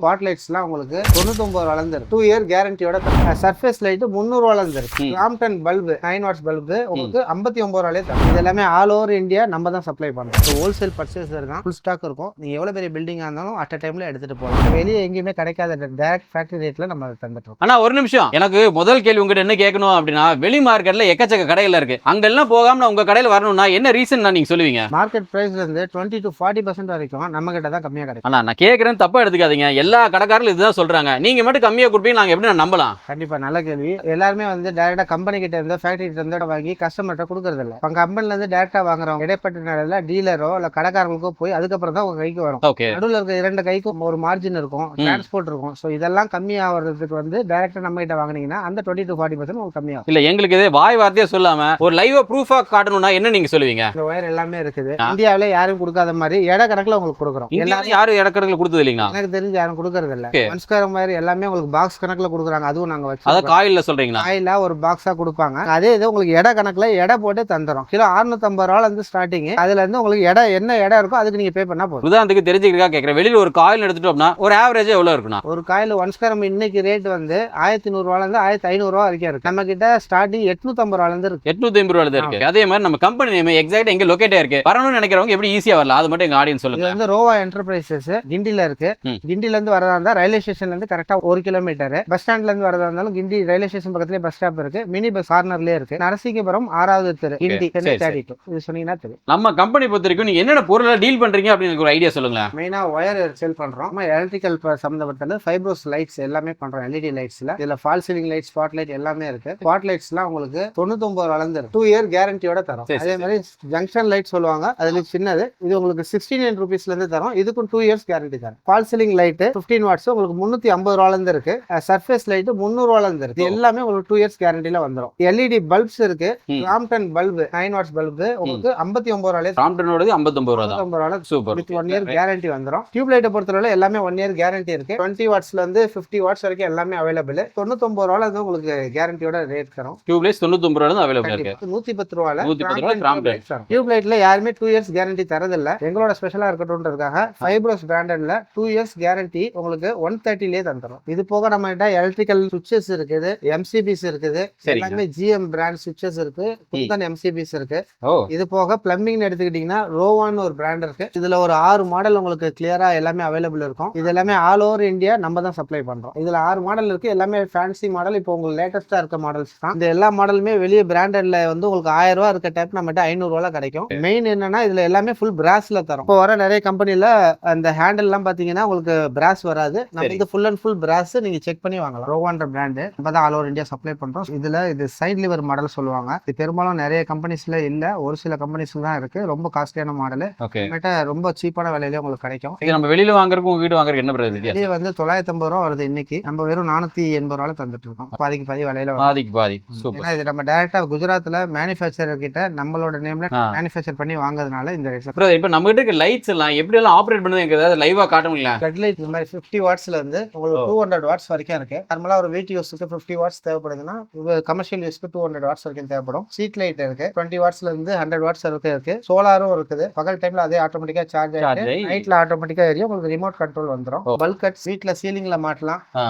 Spot லைட்ஸ்லாம் உங்களுக்கு 99 2 year கேரண்டியோட surface light 300 Crompton bulb 9 watts bulb உங்களுக்கு 59 தரும். இது எல்லாமே ஆல் ஓவர் இந்தியா நம்ம தான் சப்ளை பண்றோம். ஹோல்சேல் பர்ச்சேசர் தான், ஃபுல் ஸ்டாக் இருக்கும். நீங்க எவ்வளவு பெரிய பில்டிங்கா இருந்தாலும் அட் அ டைம்ல எடுத்துட்டு போகலாம். வெளியே எங்கேயுமே கிடைக்காத டைரக்ட் ஃபேக்டரி ரேட்ல நம்ம தந்துட்டோம். ஆனா ஒரு நிமிஷம், எனக்கு முதல் கேள்வி உங்ககிட்ட என்ன கேட்கணும் அப்படின்னா, வெளி மார்க்கெட்ல எக்கச்சக்க கடைகள் இருக்கு, அங்கெல்லாம் போகாம உங்க கடையில வரணும்னா என்ன ரீசன் நீங்க சொல்லுவீங்க? மார்க்கெட் பிரைஸ்ல இருந்து 20 to 40% வரைக்கும் நம்ம கிட்ட தான் கம்மியா கிடைக்கும். ஆனா நான் கேட்கறேன், தப்பா எடுத்துக்காதீங்க. எல்லா கடைக்காரர்களும் இதுதான் சொல்றாங்க, நீங்க மட்டும் கம்மியா கொடுப்பீங்க, நாங்க எப்படி நம்பலாம்? கண்டிப்பா நல்ல கேள்வி. எல்லாருமே வந்து டைரக்டா கம்பெனி கிட்ட இருந்து ஃபேக்டரி கிட்ட இருந்து வாங்கி கஸ்டமர்கிட்ட கொடுக்கறது இல்ல. இப்ப கம்பெனில இருந்து டைரக்டா வாங்குறவங்க இடைப்பட்ட நிலையில டீலரோ இல்ல கடைக்காரங்களுக்கோ போய் அதுக்கப்புறம் தான் உங்க கைக்கு வரும். நடுவில் இருக்க 2 கைக்கும் ஒரு மார்ஜின் இருக்கும், டிரான்ஸ்போர்ட் இருக்கும். ஸோ இதெல்லாம் கம்மி ஆகிறதுக்கு வந்து டைரக்டா நம்ம கிட்ட வாங்கினீங்கன்னா அந்த 20 to 40% உங்களுக்கு கம்மியாகும். இல்ல எங்களுக்கு இதே வாய் வார்த்தையா சொல்லாம ஒரு லைவா ப்ரூஃபா காட்டணும்னா என்ன நீங்க சொல்லுவீங்க? இந்த ஒயர் எல்லாமே இருக்குது. இந்தியாவில யாரும் கொடுக்காத மாதிரி எடை கணக்குல உங்களுக்கு கொடுக்குறோம். எல்லாரும் யாரும் இடக்கடல கொடுத்தது இல்லைங்களா? எனக்கு தெரிஞ்சு யாரும் கொடுக்கறது இல்ல. மன்ஸ்காரம் மாதிரி எல்லாமே உங்களுக்கு பாக்ஸ் கணக்குல கொடுக்குறாங்க. அதுவும் நாங்க வச்சு அத காயில்ல சொல்றீங்களா? காயில ஒரு பாக்ஸா கொடுப்பாங்க. அதே இது உங்களுக்கு எடை கணக்குல எடை போட்டு தந்துரும். கிலோ 650 ரூபாயில இருந்து ஸ்டார்டிங். அதுல இருந்து உங்களுக்கு எடை என்ன எடை இருக்கோ அதுக்கு நீங்க பே பண்ணா போதும். உதாரணத்துக்கு தெரிஞ்சுக்கிறதுக்காக கேக்குறேன், வெளியில ஒரு காயில் எடுத்துட்டோம்னா ஒரு ஆவரேஜா எவ்வளவு இருக்குன்னா? ஒரு காயில் 1 ஸ்கொயர் இன்னைக்கு ரேட் வந்து 1100 ரூபாயில இருந்து 1500 ரூபாய் வரைக்கும் இருக்கு. நம்ம கிட்ட ஸ்டார்டிங் 850 ரூபாயில இருந்து இருக்கு. 850 ரூபாயில இருக்கு. அதே மாதிரி நம்ம கம்பெனி நேம் எக்ஸாக்ட் எங்க லொகேட் இருக்கு, வரணும்னு நினைக்கிறவங்க எப்படி ஈஸியா வரலாம், அது மட்டும் எங்க ஆடியன்ஸ் சொல்லுங்க. இது வந்து ரோவா என்டர்பிரைசஸ் கிண்டில இருக்கு. கிண்டில இருந்து வரதா இருந்தா ரயில்வே ஸ்டேஷன்ல இருந்து கரெக்டா 1 கிலோமீட்டர். பஸ் ஸ்டாண்ட்ல இருந்து வரதா இருந்தாலும் கிண்டி ரயில்வே ஸ்டேஷன் பக்கத்துலயே பஸ் ஸ்டாப் இருக்கு. மினி பஸ் கார்னர்லயே இருக்கு. நரசிங்கபுரம் 6வது தெரு கிண்டி 32. இது சொன்னீங்கன்னா தெரியும். நம்ம கம்பெனி பொறுத்த வரைக்கும் நீங்க என்னென்ன பொருளை டீல் பண்றீங்க அப்படின்னு ஒரு ஐடியா சொல்லுங்க. மெயினா ஒயர் சேல் பண்றோம். நம்ம எலக்ட்ரிக்கல் சம்பந்தப்பட்டது ஃபைப்ரோஸ் லைட்ஸ் எல்லாமே பண்றோம். எல்இடி லைட்ஸ்ல இதுல fall ceiling light, spot light எல்லாமே இருக்கு. ஸ்பாட் லைட்ஸ்லாம் உங்களுக்கு 99 ரூபாயில 2 இயர் கேரண்டியோட தரும். அதே மாதிரி ஜங்ஷன் லைட் சொல்லுவாங்க, அதுல சின்னது. இது உங்களுக்கு 69 ரூபீஸ்ல இருந்து தரும். இதுக்கும் 2 இயர்ஸ் கேரண்டி தரும். ஃபால் சீலிங் லைட் 15 வாட்ஸ் உங்களுக்கு 350 ரூபாயில இருந்து இருக்கு. சர்ஃபேஸ் லைட் 300 ரூபாயில இருந்து இருக்கு. எல்லாமே உங்களுக்கு 2 இயர்ஸ் கேரண்டில வந்துரும். எல்இடி பல்ப்ஸ் இருக்கு. கிராம்டன் பல்பு 9 வாட்ஸ் பல்பு உங்களுக்கு 59 ரூபாயில. கிராம்டனோடது 59 ரூபாய் தான். சூப்பர். வித் 1 இயர் கேரண்டி வந்துரும். டியூப் லைட்டை பொறுத்தவரை எல்லாமே 1 இயர் கேரண்டி இருக்கு. 20 வாட்ஸ்ல இருந்து 50 வாட்ஸ் வரைக்கும் எல்லாமே அவைலபிள். 99 ரூபாயில இருந்து உங்களுக்கு கேரண்டியோட ரேட் தரும். டியூப் லைட் 99 ரூபாயில அவைலபிள் இருக்கு. 110 ரூபாயில 110 ரூபாய் கிராம்டன். டியூப் லைட்ல யாருமே 2 இயர்ஸ் கேரண்டி தரது இல்ல. எங்களோட ஸ்பெஷலா இருக்கட்டும்ன்றதுக்காக ஃபைப்ரோஸ் பிராண்டட்ல 2 இயர்ஸ் கேரண்டி உங்களுக்கு 130லே தந்துரும். இது போக நம்ம கிட்ட எலக்ட்ரிக்கல் சுவிட்சஸ் இருக்குது, எம்சிபிஸ் இருக்குது. எல்லாமே ஜிஎம் பிராண்ட் சுவிட்சஸ் இருக்கு, குந்தன் எம்சிபிஸ் இருக்கு. இது போக பிளம்பிங் எடுத்துக்கிட்டீங்கன்னா ரோவான்னு ஒரு பிராண்ட் இருக்கு. இதுல ஒரு 6 மாடல் உங்களுக்கு கிளியரா எல்லாமே அவைலபிள் இருக்கும். இது எல்லாமே ஆல் ஓவர் இந்தியா நம்ம தான் சப்ளை பண்றோம். இதுல 6 மாடல் இருக்கு. எல்லாமே ஃபேன்சி மாடல். இப்போ உங்களுக்கு லேட்டஸ்டா இருக்க மாடல்ஸ் தான். இந்த எல்லா மாடலுமே வெளியே பிராண்டட்ல வந்து உங்களுக்கு 1000 ரூபாய் இருக்க டைப் நம்ம கிட்ட 500 ரூபாய் கிடைக்கும். மெயின் என்னன்னா இதுல எல்லாமே ஃபுல் பிராஸ்ல தரும். இப்போ வர நிறைய கம்பெனில அந்த ஹேண்டில் எல்லாம் பாத்தீங்கன்னா உங்களுக்கு பிராஸ் வராது. நம்ம இது ஃபுல் அண்ட் ஃபுல் பிராஸ் நீங்க செக் பண்ணி வாங்கலாம். ரோவான்ற பிராண்ட் நம்ம தான் ஆல் ஓவர் இந்தியா சப்ளை பண்றோம். இதுல இது சைட் லிவர் மாடல் சொல்லுவாங்க. இது பெரும்பாலும் நிறைய கம்பெனிஸ்ல இல்ல, ஒரு சில கம்பெனிஸ்ல தான் இருக்கு. ரொம்ப காஸ்ட்லியான மாடல். ரொம்ப சீப்பான விலையில உங்களுக்கு கிடைக்கும். இது நம்ம வெளியில வாங்குறதுக்கு உங்க வீடு வாங்குறதுக்கு என்ன பிரச்சனை? வெளியே வந்து 950 ரூபாய் வருது. இன்னைக்கு நம்ம வெறும் 480 ரூபாய் தந்துட்டு இருக்கோம். பாதிக்கு பாதி விலையில. பாதிக்கு பாதி. சூப்பர். இது நம்ம டைரக்டா குஜராத்ல மேனுஃபேக்சரர் கிட்ட நம்மளோட நேம்ல மேனுஃபேக்சர் பண்ணி வாங்குறதுனால இந்த ரேட். ப்ரோ இப்போ நம்ம கிட்ட இருக்க லைட்ஸ் எல்லாம் எப்படி எல்லாம் ஆபரேட் பண்ணுது, எனக்கு ஏதாவது லைவா காட்ட முடியல? ரெட் லைட் இந்த மாதிரி 50 வாட்ஸ்ல இருந்து உங்களுக்கு 200 வாட்ஸ் வரைக்கும் இருக்கு. நார்மலா ஒரு வீட்டு யூஸ்க்கு 50 வாட்ஸ் தேவைப்படுதுன்னா கமர்ஷியல் யூஸ்க்கு 200 வாட்ஸ் வரைக்கும் தேவைப்படும். ஸ்ட்ரீட் லைட் இருக்கு 20 வாட்ஸ்ல இருந்து 100 வாட்ஸ் வரைக்கும் இருக்கு. சோலாரும் இருக்குது. பகல் டைம்ல அதே ஆட்டோமேட்டிக்கா சார்ஜ் ஆயிட்டு நைட்ல ஆட்டோமேட்டிக்கா எரியும். உங்களுக்கு ரிமோட் கண்ட்ரோல் வந்துரும். பல்க் கட்ஸ் வீட்ல சீலிங்ல மாட்டலாம்,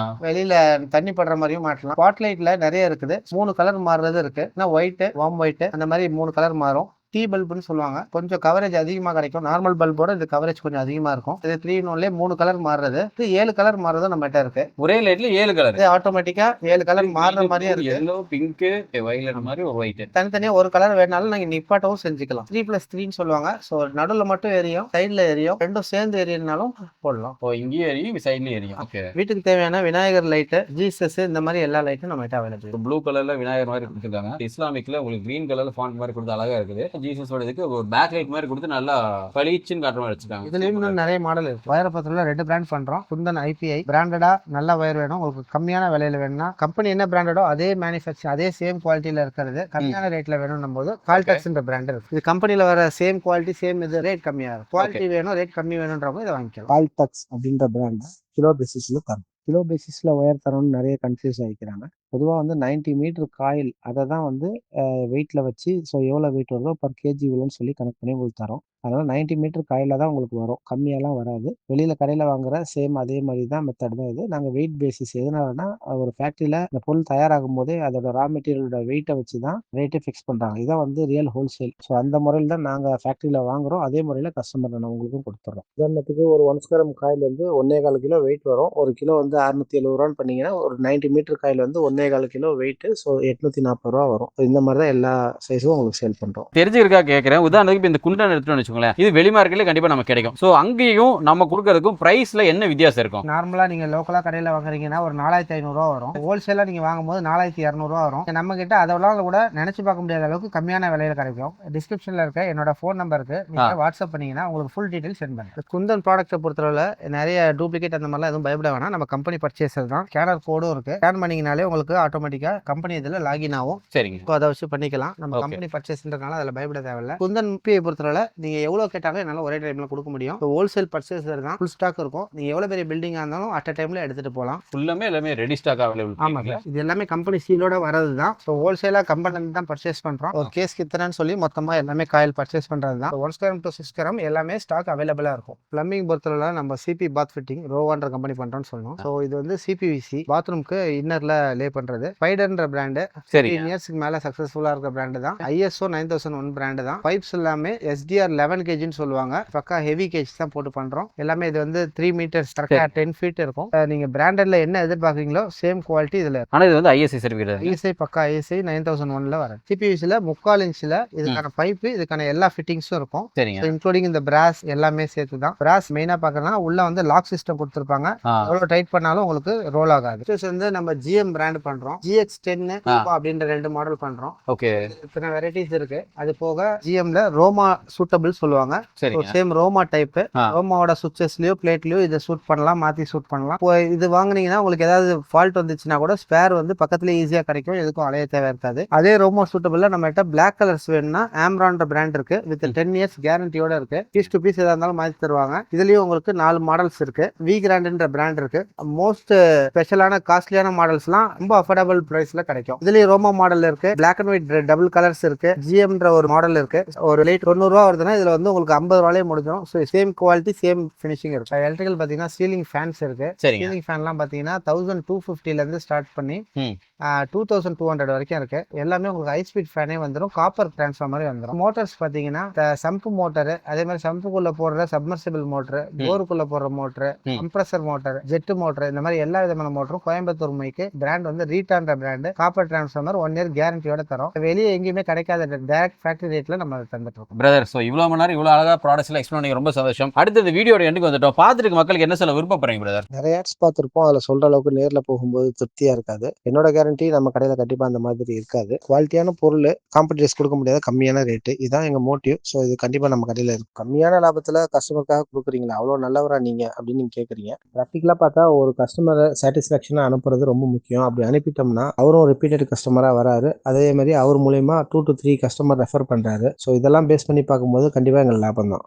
வெளியில தண்ணி படுற மாதிரியும் மாட்டலாம். ஸ்பாட் லைட்ல நிறைய இருக்குது. 3 கலர் மாறுறது இருக்கு. ஒயிட், வார்ம் ஒயிட், அந்த மாதிரி 3 கலர் மாறும். டீ பல்புன்னு சொல்லுவாங்க. கொஞ்சம் கவரேஜ் அதிகமாக கிடைக்கும். நார்மல் பல்போட இந்த கவரேஜ் கொஞ்சம் அதிகமா இருக்கும். இது 3-in-1 3 கலர் மாறுறது. இது 7 கலர் மாறுறது நம்ம கிட்ட இருக்கு. ஒரே லைட்ல 7 கலர். இது ஆட்டோமேட்டிக்கா 7 கலர் மாறுற மாதிரியே இருக்கு. yellow, pink, violet மாதிரி ஒரு ஒயிட். தனித்தனியா ஒரு கலர் வேணாலும் நீங்க நிப்பாட்டவும் செஞ்சுக்கலாம். 3+3ன்னு சொல்லுவாங்க. சோ நடுவுல மட்டும் எரியும், சைடுல எரியும். ரெண்டும் சேர்ந்து எரியனாலும் போடலாம். இங்கேயும் எரியும், சைடுலயும் எரியும். ஓகே. வீட்டுக்கு தேவையான விநாயகர் லைட், ஜீசஸ், இந்த மாதிரி எல்லா லைட்டும் நம்ம கிட்ட அவைலபிள். ப்ளூ கலர்ல விநாயகர் மாதிரி கொடுத்துருக்காங்க. இஸ்லாமிக்ல உங்களுக்கு கிரீன் கலர்ல ஃபாண்ட் மாதிரி கொடுத்து அழகா இருக்குது. ஜீசஸோட இதுக்கு ஒரு பேக் லைட் மாதிரி கொடுத்து நல்லா பளிச்சுன்னு காட்டுற மாதிரி வச்சிருக்காங்க. இதுலயும் இன்னும் நிறைய மாடல் இருக்கு. வயர் பத்திரத்துல 2 பிராண்ட் பண்றோம். குந்தன் ஐபிஐ பிராண்டடா நல்ல வயர் வேணும் உங்களுக்கு, கம்மியான விலையில வேணும்னா கம்பெனி என்ன பிராண்டடோ அதே மேனுஃபேக்சர் அதே சேம் குவாலிட்டியில இருக்கிறது கம்மியான ரேட்ல வேணும் போது கால்டெக்ஸ்ன்ற பிராண்ட் இருக்கு. இது கம்பெனில வர சேம் குவாலிட்டி சேம் இது ரேட் கம்மியா இருக்கும். குவாலிட்டி வேணும் ரேட் கம்மி வேணும்ன்றப்போ இதை வாங்கிக்கலாம். கால்டெக்ஸ் அப்படின்ற பிராண்ட் கிலோ பேசிஸ்ல தரும். கிலோ பேசிஸ்ல ஒயர் தரணும்னு நிறைய கன்ஃபியூஸ் ஆகிக்கிறாங்க. பொதுவாக வந்து 90 மீட்டர் காயில் அதை தான் வந்து வெயிட்ல வச்சு ஸோ எவ்வளோ வெயிட் வருதோ பர் கேஜி இவ்வளோன்னு சொல்லி கணக்கு பண்ணி உங்களுக்கு தரோம். அதனால 90 மீட்டர் காயில தான் உங்களுக்கு வரும். கம்மியாலாம் வராது. வெளியில கடையில வாங்குற சேம் அதே மாரி தான் மெத்தட் தான் இது. நாங்க வெயிட் பேசிஸ் எதனாலன்னா, ஒரு ஃபேக்டரியில இந்த பொருள் தயாராகும்போதே அதோட ரா மெட்டீரியலோட வெயிட்ட வச்சு தான் ரேட்டே ஃபிக்ஸ் பண்றாங்க. இதான் வந்து ரியல் ஹோல்சேல். ஸோ அந்த முறையில தான் நாங்க ஃபேக்டரியில வாங்குறோம். அதே முறையில கஸ்டமர் உங்களுக்கும் குடுத்துர்றோம். உதாரணத்துக்கு ஒரு 1 ஸ்கொயர் காயில் வந்து 1 1/4 கிலோ வெயிட் வரும். 1 கிலோ வந்து ரூ. 670 பண்ணீங்கன்னா, ஒரு 90 மீட்டர் காயில் வந்து 1 1/4 கிலோ வெயிட். ஸோ ரூ. 840 வரும். இந்த மாரி தான் எல்லா சைஸும் உங்களுக்கு சேல் பண்றோம். தெரிஞ்சுக்கிறதுக்காக கேட்குறேன். உதாரணத்துக்கு இப்ப இந்த குண்டன் எடுத்துட்டோம்னு வச்சுக்கோங்களேன். இது வெளி மார்க்கெட்ல கண்டிப்பா நமக்கு கிடைக்கும். ஸோ அங்கேயும் நம்ம குடுக்கறதுக்கும் பிரைஸ்ல என்ன வித்தியாசம் இருக்கும்? நார்மலா நீங்க லோக்கலா கடையில வாங்குறீங்கன்னா ஒரு ரூ. 4500 வரும். ஹோல்சேலா நீங்க வாங்கும்போது ரூ. 4200 வரும். நம்ம கிட்ட அதெல்லாம் கூட நினைச்சு பார்க்க முடியாத அளவுக்கு கம்மியான விலையில கிடைக்கும். டிஸ்கிரிப்ஷன்ல இருக்க என்னோட ஃபோன் நம்பருக்கு நீங்க வாட்ஸ்அப் பண்ணீங்கன்னா உங்களுக்கு ஃபுல் டீடைல் சென்ட் பண்ணுறேன். குந்தன் ப்ராடக்ட்டை பொறுத்தவரை நிறைய டூப்ளிகேட் அந்த மாதிரிலாம் எதுவும் பயப்பட வேணாம். நம்ம கம்பெனி பர்ச்சேசர் தான். ஸ்கேனர் கோடும் இருக்கு. ஸ்கேன் பண்ணீங்கனாலே உங்களுக்கு ஆட்டோமேட்டிக்கா கம்பெனி இதில் லாகின் ஆகும். சரிங்க. ஸோ அதை வச்சு பண்ணிக்கலாம். நம்ம கம்பெனி பர்ச்சேஸ்ன்றதுனால அதில் பயப்பட தேவையில்லை. குந்தன் யூபிஐ பொறுத்தவரை நீங்க எவ்வளவு கேட்டாலும் என்னால் ஒரே டைம்ல கொடுக்க முடியும். ஹோல்சேல் பர்ச்சேசர் தான். ஃபுல் ஸ்டாக் இருக்கும். நீங்க எவ்வளவு பெரிய பில்டிங்கா இருந்தாலும் அட் அ டைம்ல எடுத்துட்டு போகலாம். ஃபுல்லாமே எல்லாமே ரெடி ஸ்டாக் அவைலபிள். ஆமாங்க. இது எல்லாமே கம்பெனி சீலோட வரது தான். ஸோ ஹோல்சேலா கம்பெனி தான் பர்ச்சேஸ் பண்றோம். ஒரு கேஸ்க்கு இத்தனைன்னு சொல்லி மொத்தமா எல்லாமே காயில் பர்ச்சேஸ் பண்றது தான். 1 ஸ்கொயர் to 6 ஸ்கொயர் எல்லாமே ஸ்டாக் அவைலபிளா இருக்கும். பிளம்பிங் பொறுத்தவரை நம்ம சிபி பாத் ஃபிட்டிங் ரோவான்ற கம்பெனி பண்றோம்னு சொல்லணும். ஸோ இது வந்து சிபிவிசி பாத்ரூம்க்கு இன்னர்ல லே பண்றது. ஸ்பைடர்ன்ற பிராண்டு 15 இயர்ஸ்க்கு மேல சக்சஸ்ஃபுல்லா இருக்க பிராண்டு தான். ISO 9001 பிராண்டு தான். பைப்ஸ் எல்லாமே SDR 11 kgன்னு சொல்லுவாங்க. பக்கா ஹெவி கேஜ் தான் போட்டு பண்றோம். எல்லாமே இது வந்து 3 மீட்டர்ஸ் கரெக்டா 10 ஃபீட் இருக்கும். நீங்க பிராண்டட்ல என்ன எதிர்பார்க்கறீங்களோ சேம் குவாலிட்டி இதுல இருக்கு. ஆனா இது வந்து ISI சர்டிஃபிகேட். ISI பக்கா ISI 9001ல வர சிபிவிசில 3/4 இன்ச்ல இதுக்கான பைப் இதுக்கான எல்லா ஃபிட்டிங்ஸும் இருக்கும். சரிங்க. இன்க்ளூடிங் இந்த பிராஸ் எல்லாமே சேர்த்து தான். பிராஸ் மெயினா பார்க்கறதுனா உள்ள வந்து லாக் சிஸ்டம் கொடுத்திருப்பாங்க. எவ்வளவு டைட் பண்ணாலும் உங்களுக்கு ரோல் ஆகாது. இது வந்து நம்ம GM பிராண்ட் பண்றோம். GX10 அப்படின்ற 2 மாடல் பண்றோம். ஓகே. இத்தனை வெரைட்டிஸ் இருக்கு. அது போக GMல ரோமா சூட்டபிள் சொல்லுவாங்க. Same Roma type. ரோமாவோட சுவிட்சஸ்லயோ பிளேட்லயோ இதை சூட் பண்ணலாம், மாத்தி சூட் பண்ணலாம். இப்போ இது வாங்குனீங்கன்னா உங்களுக்கு ஏதாவது ஃபால்ட் வந்துச்சுன்னா கூட ஸ்பேர் வந்து பக்கத்துல ஈஸியா கிடைக்கும். எதுக்கும் அலைய தேவை இருக்காது. அதே ரோமா சூட்டபிள்ல நம்ம கிட்ட பிளாக் கலர்ஸ் வேணும்னா ஆம்ரான்ற பிராண்ட் இருக்கு. வித் 10 இயர்ஸ் கேரண்டியோட இருக்கு. பீஸ் டு பீஸ் எதா இருந்தாலும் மாத்தி தருவாங்க. இதுலயும் உங்களுக்கு 4 மாடல்ஸ் இருக்கு. வி கிராண்ட்ன்ற பிராண்ட் இருக்கு. மோஸ்ட் ஸ்பெஷலான காஸ்ட்லியான மாடல்ஸ்லாம் ரொம்ப அஃபோர்டபிள் பிரைஸ்ல கிடைக்கும். இதுலயும் ரோமா மாடல் இருக்கு. Black and white double colours இருக்கு. GMன்ற ஒரு மாடல் இருக்கு. ஒரு லைட் 90 ரூபா வருதுன்னா இதுல வந்து உங்களுக்கு 50 ரூபாயிலே முடிஞ்சிடும். So same quality same finishing இருக்கு. எலக்ட்ரிக்கல் பாத்தீங்கன்னா சீலிங் ஃபேன்ஸ் இருக்கு. சீலிங் ஃபேன்லாம் பாத்தீங்கன்னா 1250ல இருந்து ஸ்டார்ட் பண்ணி 2200 வரைக்கும் இருக்கு. எல்லாமே உங்களுக்கு ஹை ஸ்பீட் ஃபேனே வந்துடும். காப்பர் டிரான்ஸ்ஃபார்மரே வந்துடும். மோட்டர்ஸ் பாத்தீங்கன்னா சம்பு மோட்டர், அதே மாதிரி சம்புக்குள்ள போடுற சப்மர்சிபிள் மோட்டர், போருக்குள்ள போடுற motor, compressor motor, jet motor, இந்த மாதிரி எல்லா விதமான மோட்டரும் கோயம்புத்தூர் மைக்கு பிராண்ட் வந்து ரீட்டான்ற பிராண்ட். காப்பர் டிரான்ஸ்ஃபார்மர் 1 இயர் கேரண்டியோட தரும். வெளியே எங்கேயுமே கிடைக்காத டைரக்ட் ஃபேக்டரி ரேட்ல நம்ம தந்துட்டு இருக்கோம். பிரதர், ஸோ இவ்வளோ மணி நேரம் இவ்வளோ அழகா ப்ராடக்ட்ஸ் எல்லாம் எக்ஸ்பிளைன் பண்ணி ரொம்ப சந்தோஷம். அடுத்தது வீடியோட எண்டுக்கு வந்துட்டோம். பார்த்துட்டு மக்களுக்கு என்ன சொல்ல விருப்பப்படுறீங்க பிரதர்? நிறைய ஆட்ஸ் பார்த்துருப்போம். அதில் சொல்ற அளவுக்கு நேரில் போகும்போது திருப்தியா இருக்காது. என்னோட கேரண்டி நம்ம கடையில் கண்டிப்பா அந்த மாதிரி இருக்காது. குவாலிட்டியான பொருள் காம்படிட்டர்ஸ் கொடுக்க முடியாத கம்மியான ரேட்டு, இதுதான் எங்க மோட்டிவ். ஸோ இது கண்டிப்பா நம்ம கடையில் இருக்கும். கம்மியான லாபத்துல கஸ்டமருக்காக கொடுக்குறீங்களா, அவ்வளோ நல்லவரா நீங்க அப்படின்னு நீங்க கேட்குறீங்க. ப்ராக்டிக்கலா பார்த்தா ஒரு கஸ்டமரை சாட்டிஸ்ஃபேக்ஷனா அனுப்புறது ரொம்ப முக்கியம். அப்படி அனுப்பிட்டோம்னா அவரும் ரிப்பீட்டட் கஸ்டமரா வராரு. அதே மாதிரி அவர் மூலயமா 2 to 3 கஸ்டமர் ரெஃபர் பண்றாரு. ஸோ இதெல்லாம் பேஸ் பண்ணி பார்க்கும்போது கண்டிப்பா எங்களுக்கு லாபம் தான்.